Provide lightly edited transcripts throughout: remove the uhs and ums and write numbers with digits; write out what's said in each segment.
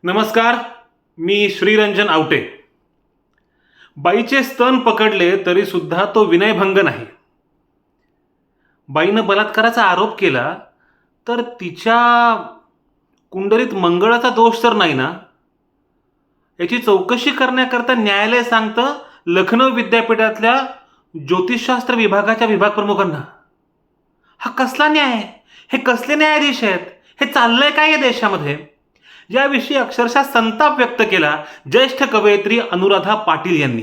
नमस्कार. मी श्रीरंजन आवटे. बाईचे स्तन पकडले तरी सुद्धा तो विनयभंग नाही. बाईनं बलात्काराचा आरोप केला तर तिच्या कुंडलीत मंगळाचा दोष तर नाही ना. याची चौकशी करण्याकरता न्यायालय सांगतं लखनौ विद्यापीठातल्या ज्योतिषशास्त्र विभागाच्या विभाग प्रमुखांना. हा कसला न्याय आहे? हे कसले न्यायाधीश आहेत? हे चाललंय काय या देशामध्ये? याविषयी अक्षरशः संताप व्यक्त केला ज्येष्ठ कवयित्री अनुराधा पाटील यांनी.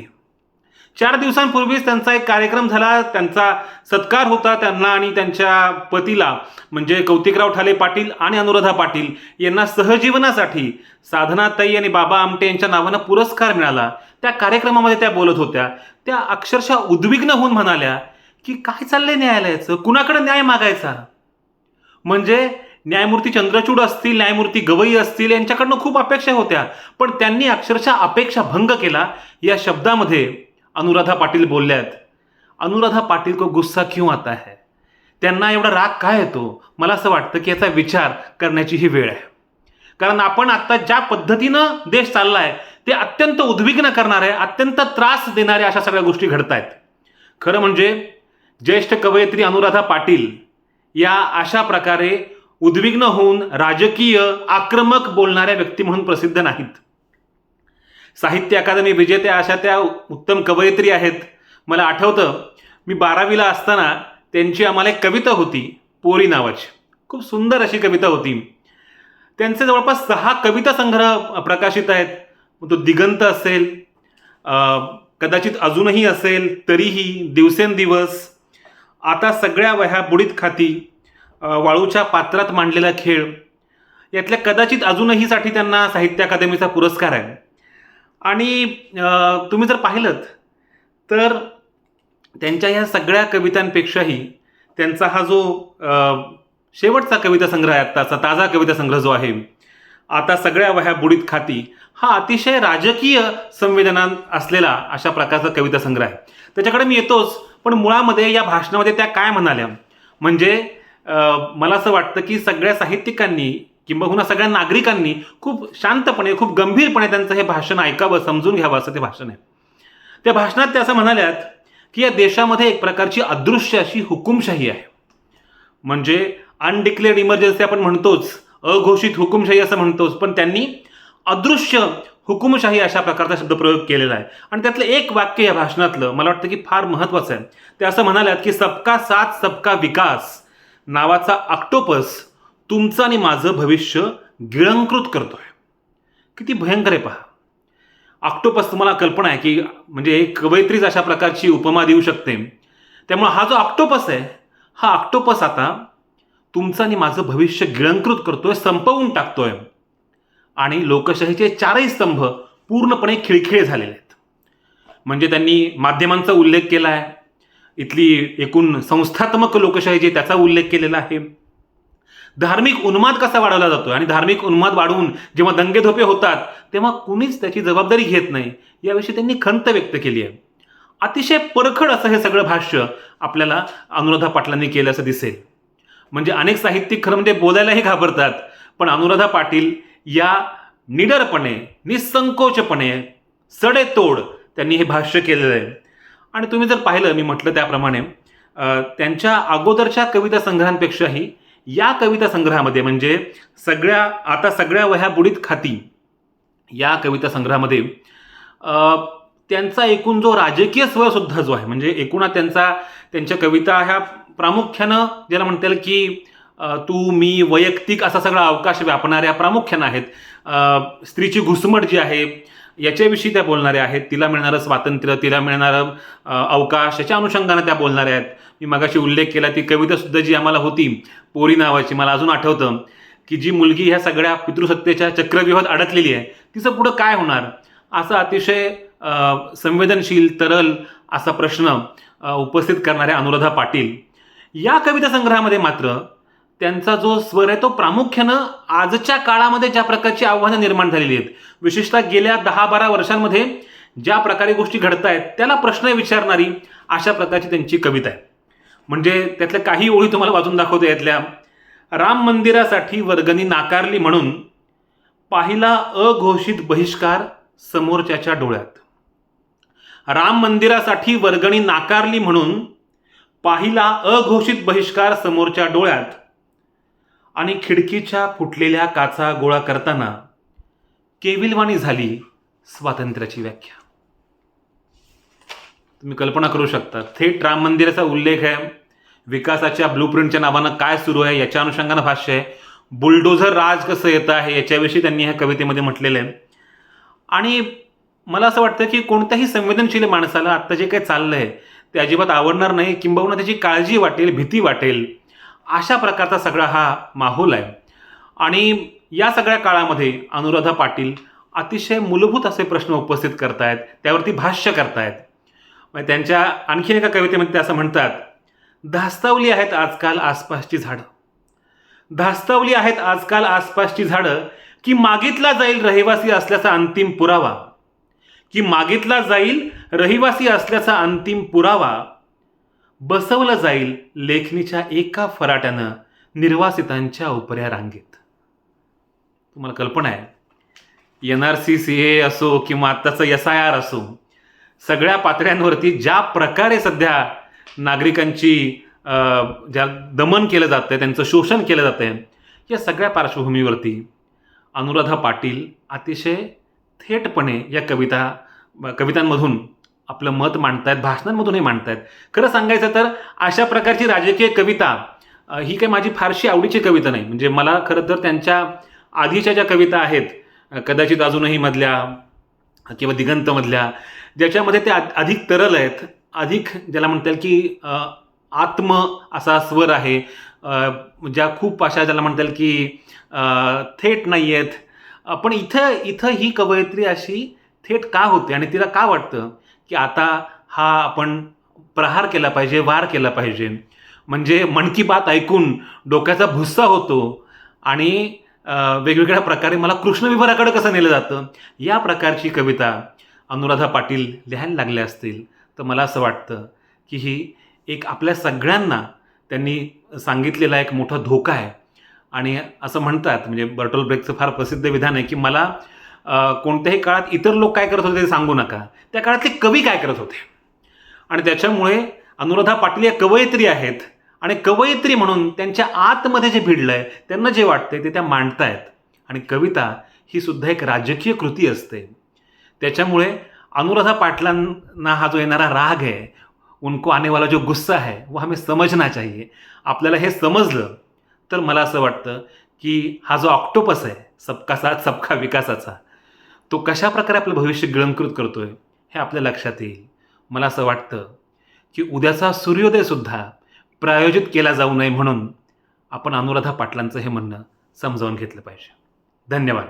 4 दिवसांपूर्वीच त्यांचा एक कार्यक्रम झाला. त्यांचा सत्कार होता. त्यांना आणि त्यांच्या पतीला म्हणजे कौतिकराव ठाले पाटील आणि अनुराधा पाटील यांना सहजीवनासाठी साधनाताई आणि बाबा आमटे यांच्या नावानं पुरस्कार मिळाला. त्या कार्यक्रमामध्ये त्या बोलत होत्या. त्या अक्षरशः उद्विग्न होऊन म्हणाल्या की काय चाललंय न्यायालयाचं? कुणाकडे न्याय मागायचा? म्हणजे न्यायमूर्ती चंद्रचूड असतील, न्यायमूर्ती गवई असतील, यांच्याकडनं खूप अपेक्षा होत्या, पण त्यांनी अक्षरशः अपेक्षा भंग केला. या शब्दामध्ये अनुराधा पाटील बोलल्यात. अनुराधा पाटील को गुस्सा क्यों आता है? त्यांना एवढा राग काय येतो? मला असं वाटतं की याचा विचार करण्याची ही वेळ आहे. कारण आपण आता ज्या पद्धतीनं देश चाललाय ते अत्यंत उद्विग्न करणारे, अत्यंत त्रास देणारे अशा सगळ्या गोष्टी घडत आहेत. खरं म्हणजे ज्येष्ठ कवयित्री अनुराधा पाटील या अशा प्रकारे उद्विग्न होऊन राजकीय आक्रमक बोलणाऱ्या व्यक्ती म्हणून प्रसिद्ध नाहीत. साहित्य अकादमी विजेत्या अशा त्या उत्तम कवयित्री आहेत. मला आठवतं मी 12वीला असताना त्यांची आम्हाला एक कविता होती, पोरी नावाची. खूप सुंदर अशी कविता होती. त्यांचे जवळपास 6 कविता संग्रह प्रकाशित आहेत. तो दिगंत असेल, कदाचित अजूनही असेल, तरीही, दिवसेंदिवस, आता सगळ्या वह्या बुडीत खाती, वाळूच्या पात्रात मांडलेला खेळ, यातल्या कदाचित अजूनही साठी त्यांना साहित्य अकादमीचा पुरस्कार आहे. आणि तुम्ही जर पाहिलं तर त्यांच्या ह्या सगळ्या कवितांपेक्षाही त्यांचा हा जो शेवटचा कविता संग्रह आहे, आत्ताचा ताजा कविता संग्रह जो आहे, आता सगळ्या वह्या बुडीत खाती, हा अतिशय राजकीय संवेदना असलेला अशा प्रकारचा कविता संग्रह आहे. त्याच्याकडे मी येतोच, पण मुळामध्ये या भाषणामध्ये त्या काय म्हणाल्या म्हणजे मला असं वाटतं की सगळ्या साहित्यिकांनी किंबहुना सगळ्या नागरिकांनी खूप शांतपणे, खूप गंभीरपणे त्यांचं हे भाषण ऐकावं, समजून घ्यावं असं ते भाषण आहे. त्या भाषणात त्या असं म्हणाल्यात की या देशामध्ये एक प्रकारची अदृश्य अशी हुकुमशाही आहे. म्हणजे अनडिक्लेअर्ड इमर्जन्सी आपण म्हणतोच, अघोषित हुकुमशाही असं म्हणतोच, पण त्यांनी अदृश्य हुकुमशाही अशा प्रकारचा शब्दप्रयोग केलेला आहे. आणि त्यातलं एक वाक्य या भाषणातलं मला वाटतं की फार महत्त्वाचं आहे. ते असं म्हणाल्यात की सबका साथ सबका विकास नावाचा ऑक्टोपस तुमचं आणि माझं भविष्य गिळंकृत करतोय. किती भयंकर आहे पहा. ऑक्टोपस, तुम्हाला कल्पना आहे की म्हणजे एक कवयित्रीच अशा प्रकारची उपमा देऊ शकते. त्यामुळे हा जो ऑक्टोपस आहे, हा ऑक्टोपस आता तुमचं आणि माझं भविष्य गिळंकृत करतोय, संपवून टाकतोय. आणि लोकशाहीचे 4ही स्तंभ पूर्णपणे खिळखिळे झालेले आहेत. म्हणजे त्यांनी माध्यमांचा उल्लेख केला आहे, इथली एकूण संस्थात्मक लोकशाही जी त्याचा उल्लेख केलेला आहे, धार्मिक उन्माद कसा वाढवला जातो आणि धार्मिक उन्माद वाढवून जेव्हा दंगेधोपे होतात तेव्हा कुणीच त्याची जबाबदारी घेत नाही, याविषयी त्यांनी खंत व्यक्त केली आहे. अतिशय परखड असं हे सगळं भाष्य आपल्याला अनुराधा पाटलांनी केलं असं दिसेल. म्हणजे अनेक साहित्यिक खरं म्हणजे बोलायलाही घाबरतात, पण अनुराधा पाटील या निडरपणे, निसंकोचपणे, सडेतोड त्यांनी हे भाष्य केलेलं आहे. आणि तुम्ही जर पाहिलं, मी म्हटलं त्याप्रमाणे त्यांच्या अगोदरच्या कविता संग्रहांपेक्षाही या कविता संग्रहामध्ये म्हणजे आता सगळ्या वह्या बुडीत खाती या कविता संग्रहामध्ये त्यांचा एकूण जो राजकीय स्वर सुद्धा जो आहे, म्हणजे एकूण त्यांच्या कविता ह्या प्रामुख्यानं ज्याला म्हणता येईल की तू मी वैयक्तिक असा सगळा अवकाश व्यापणाऱ्या प्रामुख्यानं आहेत. स्त्रीची घुसमट जी आहे याच्याविषयी त्या बोलणाऱ्या आहेत. तिला मिळणारं स्वातंत्र्य, तिला मिळणारं अवकाश, याच्या अनुषंगाने त्या बोलणाऱ्या आहेत. मी मगाशी उल्लेख केला ती कवितासुद्धा जी आम्हाला होती, पोरी नावाची, मला अजून आठवतं की जी मुलगी ह्या सगळ्या पितृसत्तेच्या चक्रव्यूहात अडकलेली आहे, तिचं पुढं काय होणार, असा अतिशय संवेदनशील, तरल असा प्रश्न उपस्थित करणाऱ्या अनुराधा पाटील या कविता संग्रहामध्ये मात्र त्यांचा जो स्वर आहे तो प्रामुख्यानं आजच्या काळामध्ये ज्या प्रकारची आव्हानं निर्माण झालेली आहेत, विशेषतः गेल्या 10-12 वर्षांमध्ये ज्या प्रकारे गोष्टी घडत आहेत त्याला प्रश्न विचारणारी अशा प्रकारची त्यांची कविता आहे. म्हणजे त्यातल्या काही ओळी तुम्हाला वाचून दाखवतो. यातल्या, राम मंदिरासाठी वर्गणी नाकारली म्हणून पाहिला अघोषित बहिष्कार समोरच्याच्या डोळ्यात. राम मंदिरासाठी वर्गणी नाकारली म्हणून पाहिला अघोषित बहिष्कार समोरच्या डोळ्यात. आणि खिडकीच्या फुटलेल्या काचा गोळा करताना केविलवाणी झाली स्वातंत्र्याची व्याख्या. तुम्ही कल्पना करू शकता, थेट राम मंदिराचा उल्लेख आहे, विकासाच्या ब्लूप्रिंटच्या नावानं काय सुरू आहे याच्या अनुषंगानं भाष्य आहे, बुलडोझर राज कसं येतं आहे याच्याविषयी त्यांनी ह्या कवितेमध्ये म्हटलेलं आहे. आणि मला असं वाटतं की कोणत्याही संवेदनशील माणसाला आत्ता जे काही चाललं आहे ते अजिबात आवडणार नाही, किंबहुना त्याची काळजी वाटेल, भीती वाटेल, अशा प्रकारचा सगळा हा माहोल आहे. आणि या सगळ्या काळामध्ये अनुराधा पाटील अतिशय मूलभूत असे प्रश्न उपस्थित करतायत, त्यावरती भाष्य करतायत. म्हणजे त्यांच्या आणखी एका कवितेमध्ये ते असं म्हणतात, धास्तावली आहेत आजकाल आसपासची झाडं, धास्तावली आहेत आजकाल आसपासची झाडं, की मागितला जाईल रहिवासी असल्याचा अंतिम पुरावा, की मागितला जाईल रहिवासी असल्याचा अंतिम पुरावा, बसवलं जाईल लेखणीच्या एका फराट्यानं निर्वासितांच्या उपऱ्या रांगेत. तुम्हाला कल्पना आहे, NRC CA असो किंवा आत्ताचं SIR असो, सगळ्या पातळ्यांवरती ज्या प्रकारे सध्या नागरिकांची ज्या दमन केलं जातं आहे, त्यांचं शोषण केलं जातं आहे, या सगळ्या पार्श्वभूमीवरती अनुराधा पाटील अतिशय थेटपणे या कवितांमधून आपलं मत मांडतायत, भाषणांमधूनही मांडतायत. खरं सांगायचं तर अशा प्रकारची राजकीय कविता ही काही माझी फारशी आवडीची कविता नाही. म्हणजे मला खरं तर त्यांच्या आधीच्या ज्या कविता आहेत, कदाचित अजूनही मधल्या किंवा दिगंतमधल्या, ज्याच्यामध्ये ते अधिक तरल आहेत, अधिक ज्याला म्हणता येईल की आत्म असा स्वर आहे, ज्या खूप अशा ज्याला म्हणता येईल की थेट नाही आहेत. पण इथं ही कवयित्री अशी थेट का होते आणि तिला का वाटतं की आता हा आपण प्रहार केला पाहिजे, वार केला पाहिजे, म्हणजे मन की बात ऐकून डोक्याचा भुस्सा होतो आणि वेगवेगळ्या प्रकारे मला कृष्ण विभाराकडे कसं नेलं जातं, या प्रकारची कविता अनुराधा पाटील लिहायला लागल्या असतील तर मला असं वाटतं की ही एक आपल्या सगळ्यांना त्यांनी सांगितलेला एक मोठा धोका आहे. आणि असं म्हणतात, म्हणजे बर्टोल्ट ब्रेक्टचं फार प्रसिद्ध विधान आहे की मला कोणत्याही काळात इतर लोक काय करत होते ते सांगू नका, त्या काळातले कवी काय करत होते. आणि त्याच्यामुळे अनुराधा पाटील या कवयित्री आहेत आणि कवयित्री म्हणून त्यांच्या आतमध्ये जे भिडलं आहे, त्यांना जे वाटतंय ते त्या मांडतायत. आणि कविता ही सुद्धा एक राजकीय कृती असते. त्याच्यामुळे अनुराधा पाटलांना हा जो येणारा राग है, उनको आने वाला जो गुस्सा है, वो हमें समझना चाहिए. आपल्याला हे समजलं तर मला असं वाटतं की हा जो ऑक्टोपस आहे सबका साथ सबका विकासाचा, तो कशा प्रकारे आपलं भविष्य गिळंकृत करतोय हे आपल्या लक्षात येईल. मला असं वाटतं की उद्याचा सूर्योदयसुद्धा प्रायोजित केला जाऊ नये म्हणून आपण अनुराधा पाटलांचं हे म्हणणं समजावून घेतलं पाहिजे. धन्यवाद.